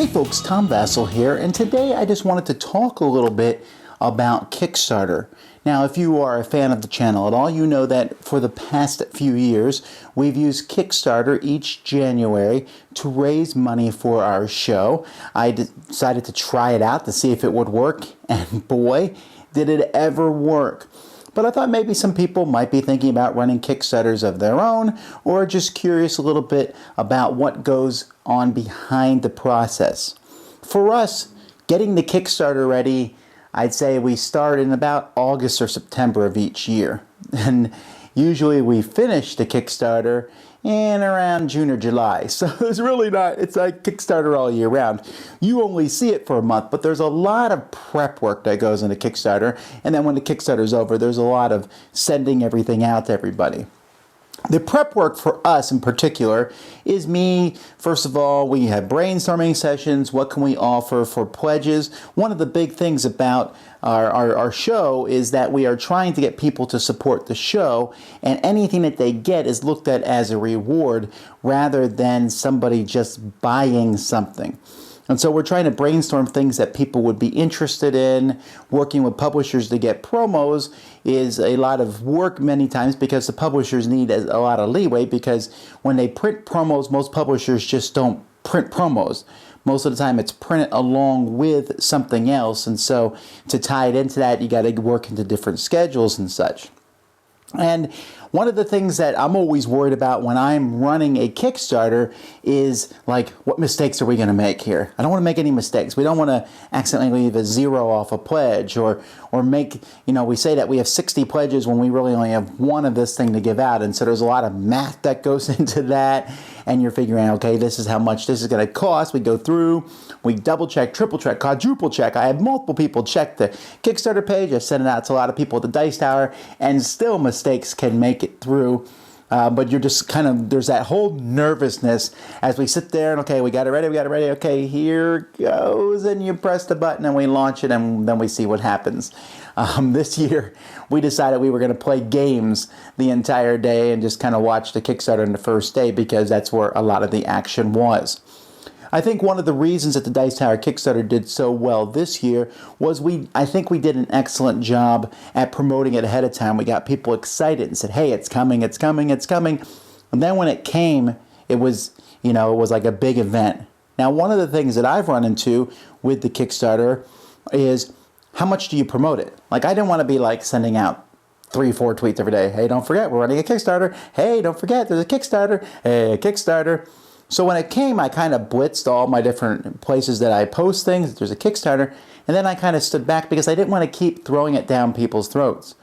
folks, Tom Vasel here, and today I just wanted to talk a little bit about Kickstarter. Now, if you are a fan of the channel at all, you know that for the past few years, we've used Kickstarter each January to raise money for our show. I decided to try it out to see if it would work, and boy, did it ever work. But I thought maybe some people might be thinking about running Kickstarters of their own, or just curious a little bit about what goes on behind the process. For us, getting the Kickstarter ready, I'd say we start in about August or September of each year. And usually we finish the Kickstarter in around June or July. So it's really not, it's like Kickstarter all year round. You only see it for a month, but there's a lot of prep work that goes into Kickstarter. And then when the Kickstarter's over, there's a lot of sending everything out to everybody. The prep work for us in particular is me. First of all, we have brainstorming sessions. What can we offer for pledges? One of the big things about our show is that we are trying to get people to support the show, and anything that they get is looked at as a reward rather than somebody just buying something. And so we're trying to brainstorm things that people would be interested in. Working with publishers to get promos is a lot of work many times because the publishers need a lot of leeway, because when they print promos, most publishers just don't print promos. Most of the time it's printed along with something else. And so to tie it into that, you got to work into different schedules and such. And one of the things that I'm always worried about when I'm running a Kickstarter is, like, what mistakes are we going to make here? I don't want to make any mistakes. We don't want to accidentally leave a zero off a pledge, or make, we say that we have 60 pledges when we really only have one of this thing to give out. And so there's a lot of math that goes into that. And you're figuring, okay, this is how much this is going to cost. We go through, we double check, triple check, quadruple check. I have multiple people check the Kickstarter page. I send it out to a lot of people at the Dice Tower, and still mistakes can make it through. But you're just kind of, there's that whole nervousness as we sit there and, okay, we got it ready. Okay, here goes. And you press the button and we launch it, and then we see what happens. This year, we decided we were going to play games the entire day and just kind of watch the Kickstarter on the first day, because that's where a lot of the action was. I think one of the reasons that the Dice Tower Kickstarter did so well this year was I think we did an excellent job at promoting it ahead of time. We got people excited and said, hey, it's coming, it's coming, it's coming. And then when it came, it was like a big event. Now, one of the things that I've run into with the Kickstarter is, how much do you promote it? Like, I didn't want to be like sending out 3-4 tweets every day. Hey, don't forget, we're running a Kickstarter. Hey, don't forget, there's a Kickstarter. Hey, a Kickstarter. So when it came, I kind of blitzed all my different places that I post things. There's a Kickstarter. And then I kind of stood back because I didn't want to keep throwing it down people's throats.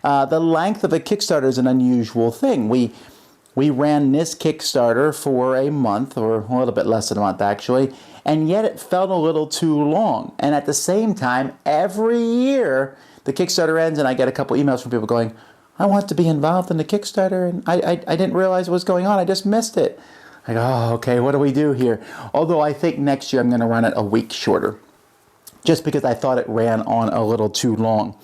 The length of a Kickstarter is an unusual thing. We ran this Kickstarter for a month, or a little bit less than a month actually, and yet it felt a little too long. And at the same time, every year the Kickstarter ends and I get a couple emails from people going, I want to be involved in the Kickstarter, and I didn't realize what was going on. I just missed it. I go, oh, okay, what do we do here? Although I think next year I'm going to run it a week shorter, just because I thought it ran on a little too long.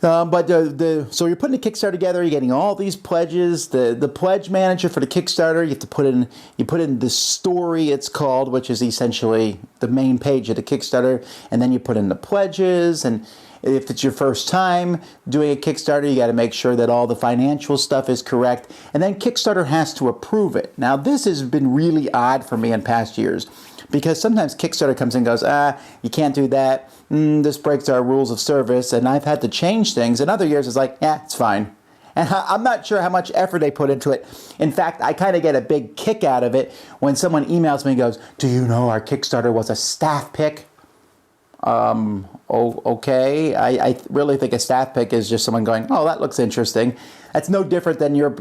So you're putting a Kickstarter together, you're getting all these pledges. The pledge manager for the Kickstarter, you have to put in the story, it's called, which is essentially the main page of the Kickstarter, and then you put in the pledges. And if it's your first time doing a Kickstarter, you got to make sure that all the financial stuff is correct, and then Kickstarter has to approve it. Now, this has been really odd for me in past years, because sometimes Kickstarter comes in and goes, you can't do that. This breaks our rules of service, and I've had to change things. In other years, it's like, it's fine. And I'm not sure how much effort they put into it. In fact, I kind of get a big kick out of it when someone emails me and goes, do you know our Kickstarter was a staff pick? Okay. I really think a staff pick is just someone going, oh, that looks interesting. That's no different than your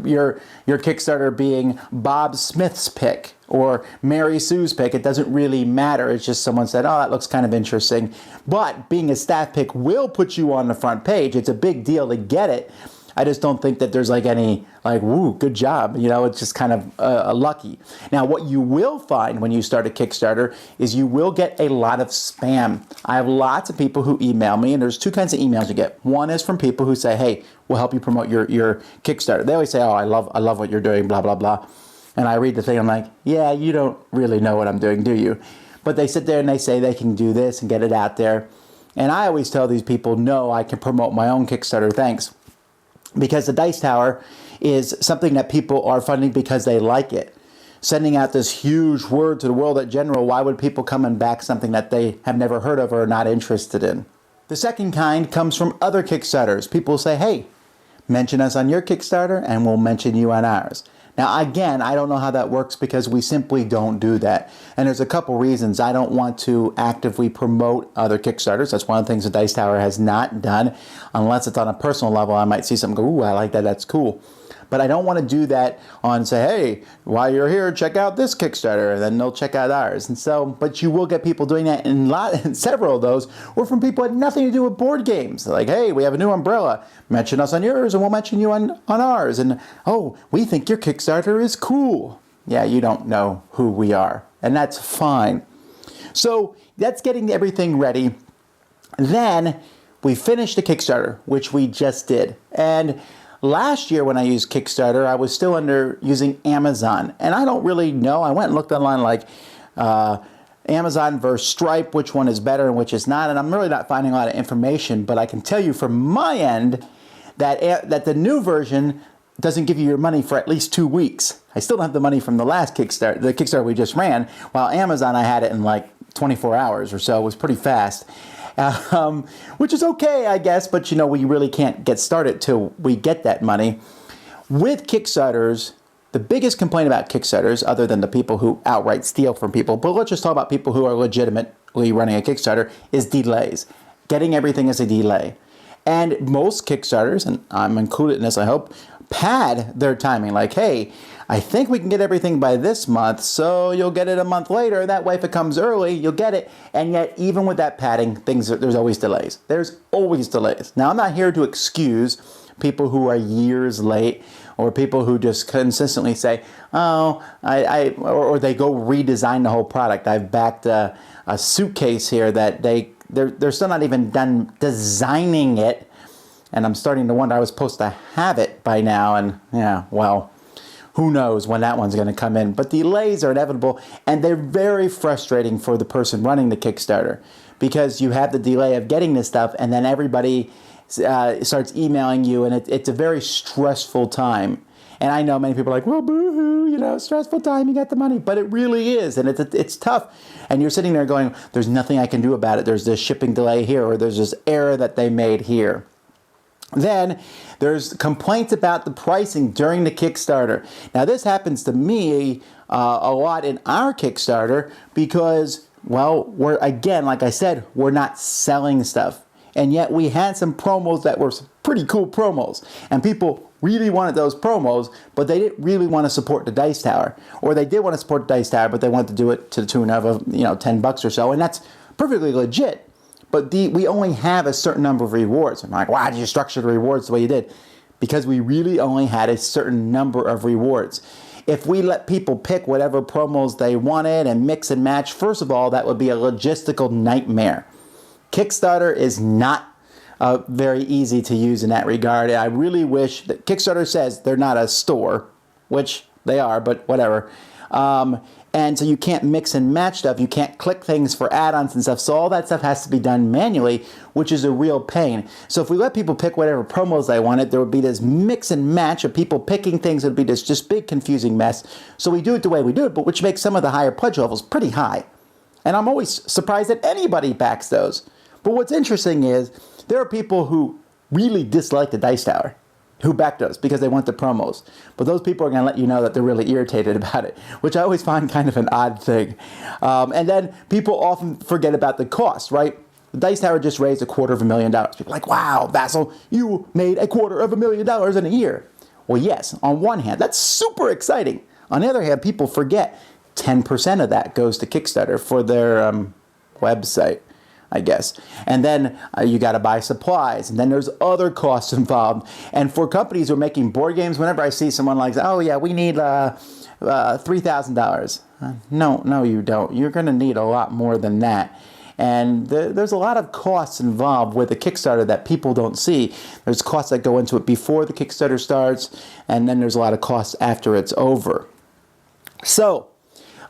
Kickstarter being Bob Smith's pick or Mary Sue's pick. It doesn't really matter. It's just someone said, oh, that looks kind of interesting. But being a staff pick will put you on the front page. It's a big deal to get it. I just don't think that there's any woo, good job. It's just kind of lucky. Now, what you will find when you start a Kickstarter is you will get a lot of spam. I have lots of people who email me, and there's two kinds of emails you get. One is from people who say, hey, we'll help you promote your Kickstarter. They always say, oh, I love what you're doing, blah, blah, blah. And I read the thing, I'm like, yeah, you don't really know what I'm doing, do you? but they sit there and they say they can do this and get it out there. And I always tell these people, no, I can promote my own Kickstarter, thanks. Because the Dice Tower is something that people are funding because they like it. Sending out this huge word to the world in general, why would people come and back something that they have never heard of or are not interested in? The second kind comes from other Kickstarters. People say, hey, mention us on your Kickstarter and we'll mention you on ours. Now, again, I don't know how that works because we simply don't do that. And there's a couple reasons. I don't want to actively promote other Kickstarters. That's one of the things the Dice Tower has not done. Unless it's on a personal level, I might see something go, ooh, I like that, that's cool. But I don't want to do that on, say, hey, while you're here, check out this Kickstarter, and then they'll check out ours. And so, but you will get people doing that, and several of those were from people who had nothing to do with board games. Like, hey, we have a new umbrella. Mention us on yours, and we'll mention you on ours. And, oh, we think your Kickstarter is cool. Yeah, you don't know who we are, and that's fine. So that's getting everything ready. Then we finished the Kickstarter, which we just did. And last year when I used Kickstarter, I was still using Amazon. And I don't really know. I went and looked online like Amazon versus Stripe, which one is better and which is not. And I'm really not finding a lot of information. But I can tell you from my end that the new version doesn't give you your money for at least 2 weeks. I still don't have the money from the last Kickstarter, the Kickstarter we just ran. While Amazon, I had it in like 24 hours or so. It was pretty fast. Which is okay, I guess, but we really can't get started till we get that money. With Kickstarters, the biggest complaint about Kickstarters, other than the people who outright steal from people, but let's just talk about people who are legitimately running a Kickstarter, is delays. Getting everything is a delay. And most Kickstarters, and I'm included in this, I hope, pad their timing. Like, hey, I think we can get everything by this month, so you'll get it a month later. That way, if it comes early, you'll get it. And yet, even with that padding, there's always delays. There's always delays. Now, I'm not here to excuse people who are years late or people who just consistently say, oh, or they go redesign the whole product. I've backed a suitcase here that they're still not even done designing it. And I'm starting to wonder, I was supposed to have it by now. And yeah, well, who knows when that one's going to come in. But delays are inevitable, and they're very frustrating for the person running the Kickstarter because you have the delay of getting this stuff, and then everybody starts emailing you, and it's a very stressful time. And I know many people are like, well, boo-hoo, stressful time, you got the money. But it really is, and it's tough. And you're sitting there going, there's nothing I can do about it. There's this shipping delay here, or there's this error that they made here. Then there's complaints about the pricing during the Kickstarter. Now, this happens to me a lot in our Kickstarter because, well, like I said, we're not selling stuff. And yet we had some promos that were pretty cool promos. And people really wanted those promos, but they didn't really want to support the Dice Tower. Or they did want to support the Dice Tower, but they wanted to do it to the tune of $10 or so. And that's perfectly legit. But we only have a certain number of rewards. I'm like, why did you structure the rewards the way you did? Because we really only had a certain number of rewards. If we let people pick whatever promos they wanted and mix and match, first of all, that would be a logistical nightmare. Kickstarter is not very easy to use in that regard. I really wish that Kickstarter says they're not a store, which they are, but whatever. And so you can't mix and match stuff. You can't click things for add-ons and stuff. So all that stuff has to be done manually, which is a real pain. So if we let people pick whatever promos they wanted, there would be this mix and match of people picking things. It would be this just big confusing mess. So we do it the way we do it, but which makes some of the higher pledge levels pretty high. And I'm always surprised that anybody backs those. But what's interesting is there are people who really dislike the Dice Tower who back those because they want the promos. But those people are going to let you know that they're really irritated about it, which I always find kind of an odd thing. And then people often forget about the cost, right? The Dice Tower just raised $250,000. People are like, wow, Vasel, you made $250,000 in a year. Well, yes, on one hand, that's super exciting. On the other hand, people forget 10% of that goes to Kickstarter for their website, I guess. And then you got to buy supplies. And then there's other costs involved. And for companies who are making board games, whenever I see someone like, oh, yeah, we need $3,000. No, you don't. You're going to need a lot more than that. And there's a lot of costs involved with a Kickstarter that people don't see. There's costs that go into it before the Kickstarter starts, and then there's a lot of costs after it's over. So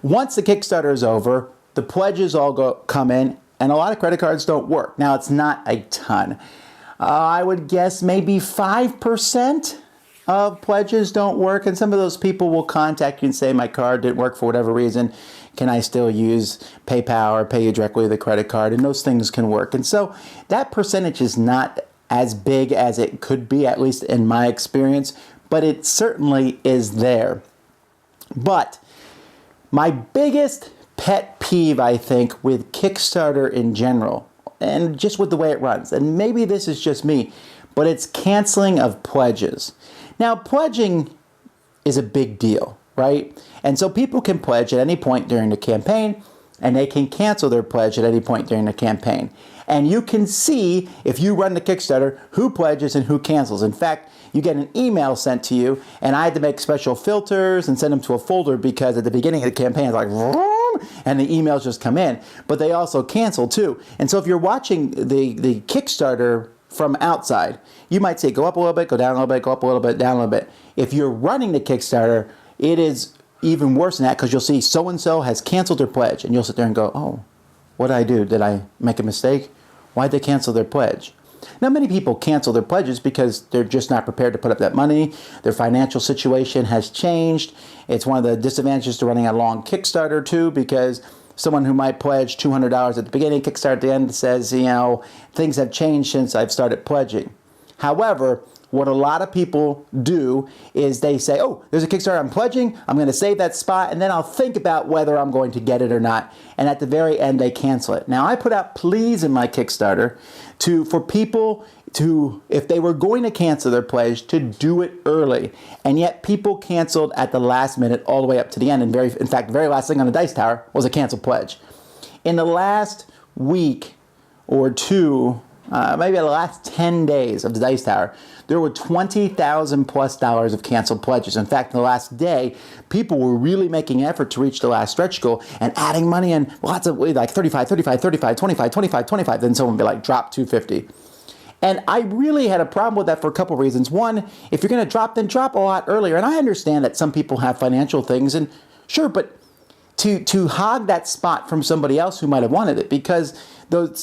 once the Kickstarter is over, the pledges all come in, and a lot of credit cards don't work. Now, it's not a ton. I would guess maybe 5% of pledges don't work, and some of those people will contact you and say, my card didn't work for whatever reason. Can I still use PayPal or pay you directly with a credit card? And those things can work. And so that percentage is not as big as it could be, at least in my experience, but it certainly is there. But my biggest pet peeve, I think, with Kickstarter in general, and just with the way it runs, and maybe this is just me, but it's canceling of pledges. Now, pledging is a big deal, right? And so people can pledge at any point during the campaign, and they can cancel their pledge at any point during the campaign. And you can see, if you run the Kickstarter, who pledges and who cancels. In fact, you get an email sent to you, and I had to make special filters and send them to a folder because at the beginning of the campaign, it's like, vroom, and the emails just come in. But they also cancel too. And so if you're watching the Kickstarter from outside, you might say go up a little bit, go down a little bit, go up a little bit, down a little bit. If you're running the Kickstarter, it is even worse than that because you'll see so-and-so has canceled their pledge, and you'll sit there and go, oh, what did I do? Did I make a mistake? Why'd they cancel their pledge? Now, many people cancel their pledges because they're just not prepared to put up that money. Their financial situation has changed. It's one of the disadvantages to running a long Kickstarter too, because someone who might pledge $200 at the beginning, Kickstarter at the end says, things have changed since I've started pledging. However, what a lot of people do is they say, oh, there's a Kickstarter I'm pledging, I'm going to save that spot, and then I'll think about whether I'm going to get it or not. And at the very end, they cancel it. Now, I put out pleas in my Kickstarter for people to, if they were going to cancel their pledge, to do it early. And yet people canceled at the last minute all the way up to the end. And in fact, the very last thing on the dice tower was a canceled pledge. In the last week or two, maybe the last 10 days of the dice tower, there were $20,000 plus of canceled pledges. In fact, in the last day, people were really making an effort to reach the last stretch goal and adding money in lots of, like 35, 35, 35, 25, 25, 25. Then someone would be like, drop 250. And I really had a problem with that for a couple of reasons. One, if you're going to drop, then drop a lot earlier. And I understand that some people have financial things, and sure, but to hog that spot from somebody else who might have wanted it, because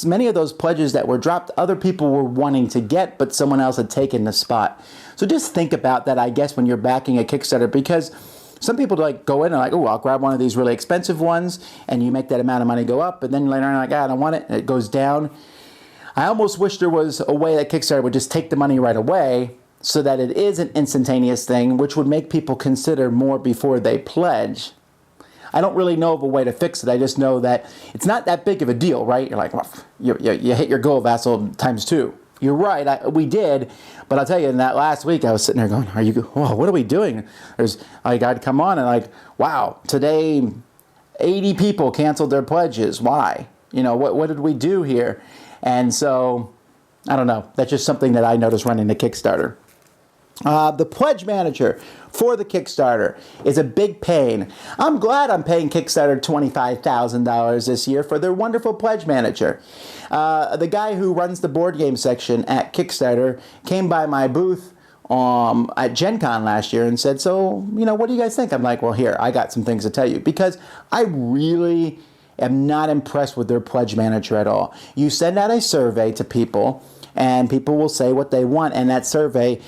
many of those pledges that were dropped, other people were wanting to get, but someone else had taken the spot. So just think about that, I guess, when you're backing a Kickstarter, because some people like go in and like, oh, I'll grab one of these really expensive ones, and you make that amount of money go up, and then later on, like, I don't want it, and it goes down. I almost wish there was a way that Kickstarter would just take the money right away so that it is an instantaneous thing, which would make people consider more before they pledge. I don't really know of a way to fix it. I just know that it's not that big of a deal, right? You're like, well, you hit your goal, Vasel, times 2. You're right, we did, but I'll tell you, in that last week, I was sitting there going, what are we doing? I'd come on and like, wow, today 80 people canceled their pledges. Why? What did we do here? And so, I don't know. That's just something that I noticed running the Kickstarter. The pledge manager for the Kickstarter is a big pain. I'm glad I'm paying Kickstarter $25,000 this year for their wonderful pledge manager. The guy who runs the board game section at Kickstarter came by my booth at Gen Con last year and said, so, what do you guys think? I'm like, well, here, I got some things to tell you, because I really am not impressed with their pledge manager at all. You send out a survey to people, and people will say what they want, and that survey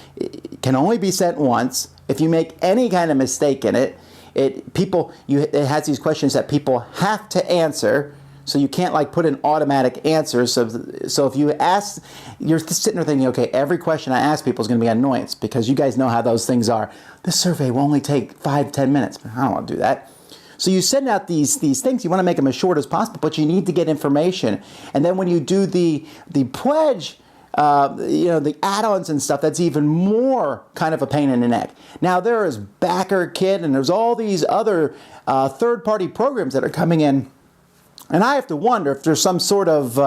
can only be sent once. If you make any kind of mistake in it, it has these questions that people have to answer, so you can't like put in automatic answers. So if you ask, you're sitting there thinking, okay, every question I ask people is going to be an annoyance, because you guys know how those things are. This survey will only take 5-10 minutes. I don't want to do that. So you send out these things, you want to make them as short as possible, but you need to get information. And then when you do the pledge, the add-ons and stuff, that's even more kind of a pain in the neck. Now there is BackerKit, and there's all these other third-party programs that are coming in, and I have to wonder if there's some sort of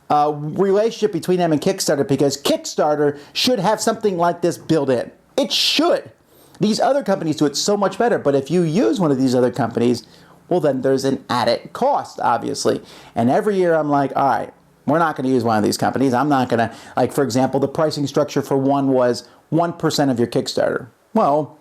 relationship between them and Kickstarter, because Kickstarter should have something like this built in. It should. These other companies do it so much better, but if you use one of these other companies, well, then there's an added cost, obviously. And every year I'm like, all right, we're not going to use one of these companies. I'm not going to, like, for example, the pricing structure for one was 1% of your Kickstarter. Well,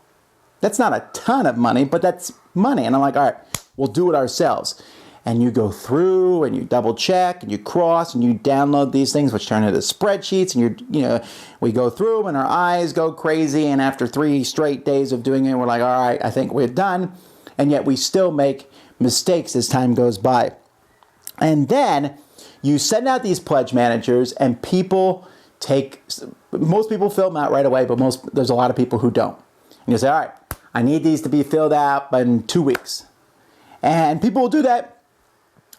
that's not a ton of money, but that's money. And I'm like, all right, we'll do it ourselves. and you go through and you double check and you cross and you download these things, which turn into spreadsheets, and we go through and our eyes go crazy, and after 3 straight days of doing it, we're like, all right, I think we're done, and yet we still make mistakes as time goes by. And then you send out these pledge managers, and most people fill them out right away, but there's a lot of people who don't. And you say, all right, I need these to be filled out in 2 weeks. And people will do that.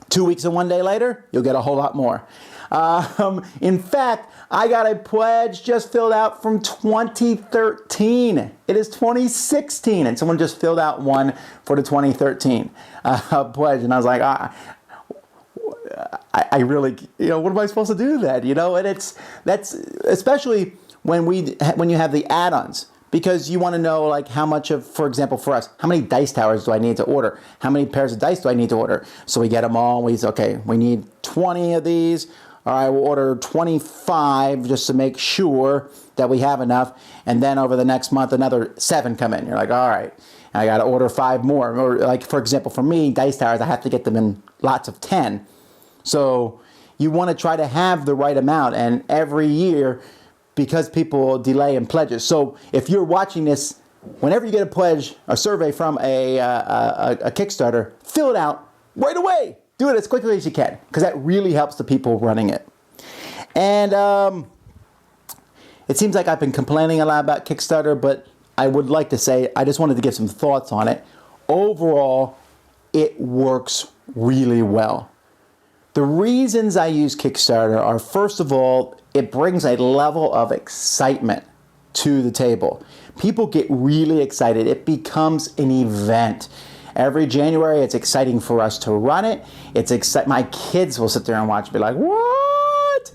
2 weeks and 1 day later, you'll get a whole lot more. In fact, I got a pledge just filled out from 2013. It is 2016, and someone just filled out one for the 2013 pledge, and I was like, I really, what am I supposed to do then? And that's especially when you have the add-ons. Because you want to know, like, how much of, for example, for us, how many dice towers do I need to order? How many pairs of dice do I need to order? So we get them all, and we say, okay, we need 20 of these. All right, we'll order 25 just to make sure that we have enough. And then over the next month, another 7 come in. You're like, all right, I got to order 5 more. Or like, for example, for me, dice towers, I have to get them in lots of 10. So you want to try to have the right amount. And every year, because people delay in pledges. So if you're watching this, whenever you get a pledge, a survey from a Kickstarter, fill it out right away. Do it as quickly as you can, because that really helps the people running it. And it seems like I've been complaining a lot about Kickstarter, but I would like to say, I just wanted to give some thoughts on it. Overall, it works really well. The reasons I use Kickstarter are, first of all, it brings a level of excitement to the table. People get really excited. It becomes an event. Every January, it's exciting for us to run it. My kids will sit there and watch and be like, what?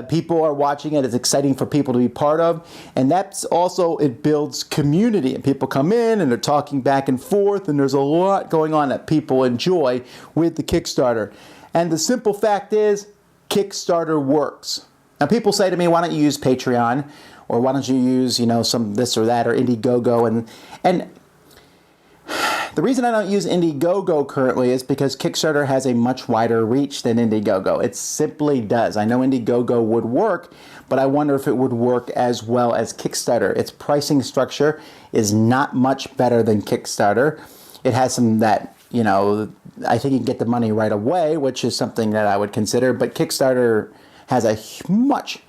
People are watching it. It's exciting for people to be part of. And that's also, it builds community. And people come in and they're talking back and forth. And there's a lot going on that people enjoy with the Kickstarter. And the simple fact is, Kickstarter works. Now, people say to me, why don't you use Patreon? Or why don't you use, some this or that, or Indiegogo? And the reason I don't use Indiegogo currently is because Kickstarter has a much wider reach than Indiegogo. It simply does. I know Indiegogo would work, but I wonder if it would work as well as Kickstarter. Its pricing structure is not much better than Kickstarter. It has some that, I think you can get the money right away, which is something that I would consider, but Kickstarter has a much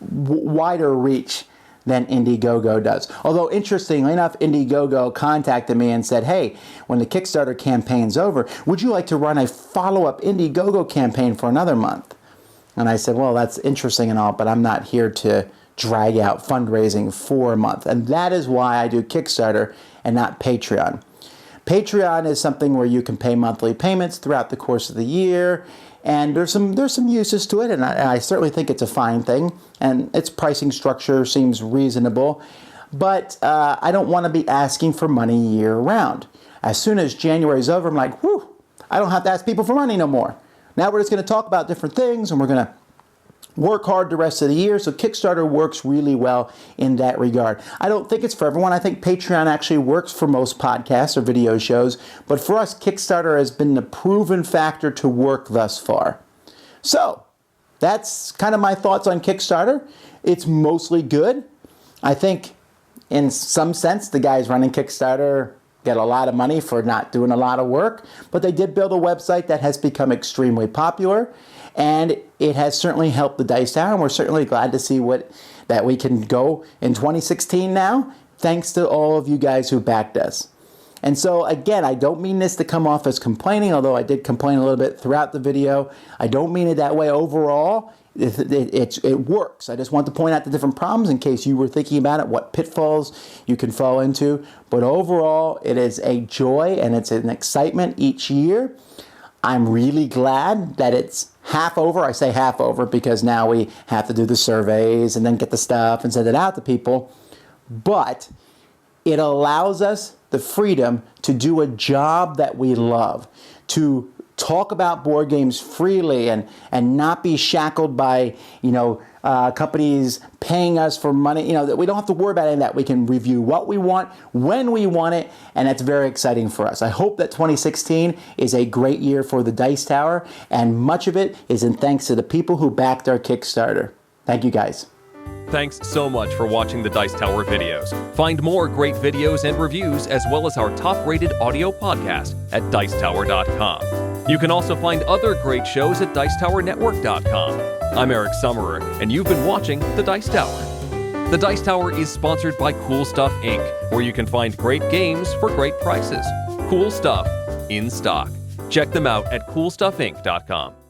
wider reach than Indiegogo does. Although, interestingly enough, Indiegogo contacted me and said, hey, when the Kickstarter campaign's over, would you like to run a follow-up Indiegogo campaign for another month? And I said, well, that's interesting and all, but I'm not here to drag out fundraising for a month. And that is why I do Kickstarter and not Patreon. Patreon is something where you can pay monthly payments throughout the course of the year, and there's some uses to it, and I certainly think it's a fine thing, and its pricing structure seems reasonable, but I don't want to be asking for money year-round. As soon as January's over, I'm like, whew, I don't have to ask people for money no more. Now we're just going to talk about different things, and we're going to work hard the rest of the year. So Kickstarter works really well in that regard. I don't think it's for everyone. I think Patreon actually works for most podcasts or video shows. But for us, Kickstarter has been the proven factor to work thus far. So that's kind of my thoughts on Kickstarter. It's mostly good. I think in some sense, the guys running Kickstarter get a lot of money for not doing a lot of work. But they did build a website that has become extremely popular. And it has certainly helped the Dice Tower, and we're certainly glad to see that we can go in 2016 now, thanks to all of you guys who backed us. And so, again, I don't mean this to come off as complaining, although I did complain a little bit throughout the video. I don't mean it that way overall. It works. I just want to point out the different problems in case you were thinking about it, what pitfalls you can fall into. But overall, it is a joy and it's an excitement each year. I'm really glad that it's half over. I say half over because now we have to do the surveys and then get the stuff and send it out to people. But it allows us the freedom to do a job that we love, to talk about board games freely and not be shackled by, companies paying us for money. That we don't have to worry about any of that. We can review what we want, when we want it, and that's very exciting for us. I hope that 2016 is a great year for the Dice Tower, and much of it is in thanks to the people who backed our Kickstarter. Thank you, guys. Thanks so much for watching the Dice Tower videos. Find more great videos and reviews, as well as our top-rated audio podcast at Dicetower.com. You can also find other great shows at Dicetowernetwork.com. I'm Eric Summerer, and you've been watching The Dice Tower. The Dice Tower is sponsored by Cool Stuff Inc., where you can find great games for great prices. Cool stuff in stock. Check them out at CoolStuffInc.com.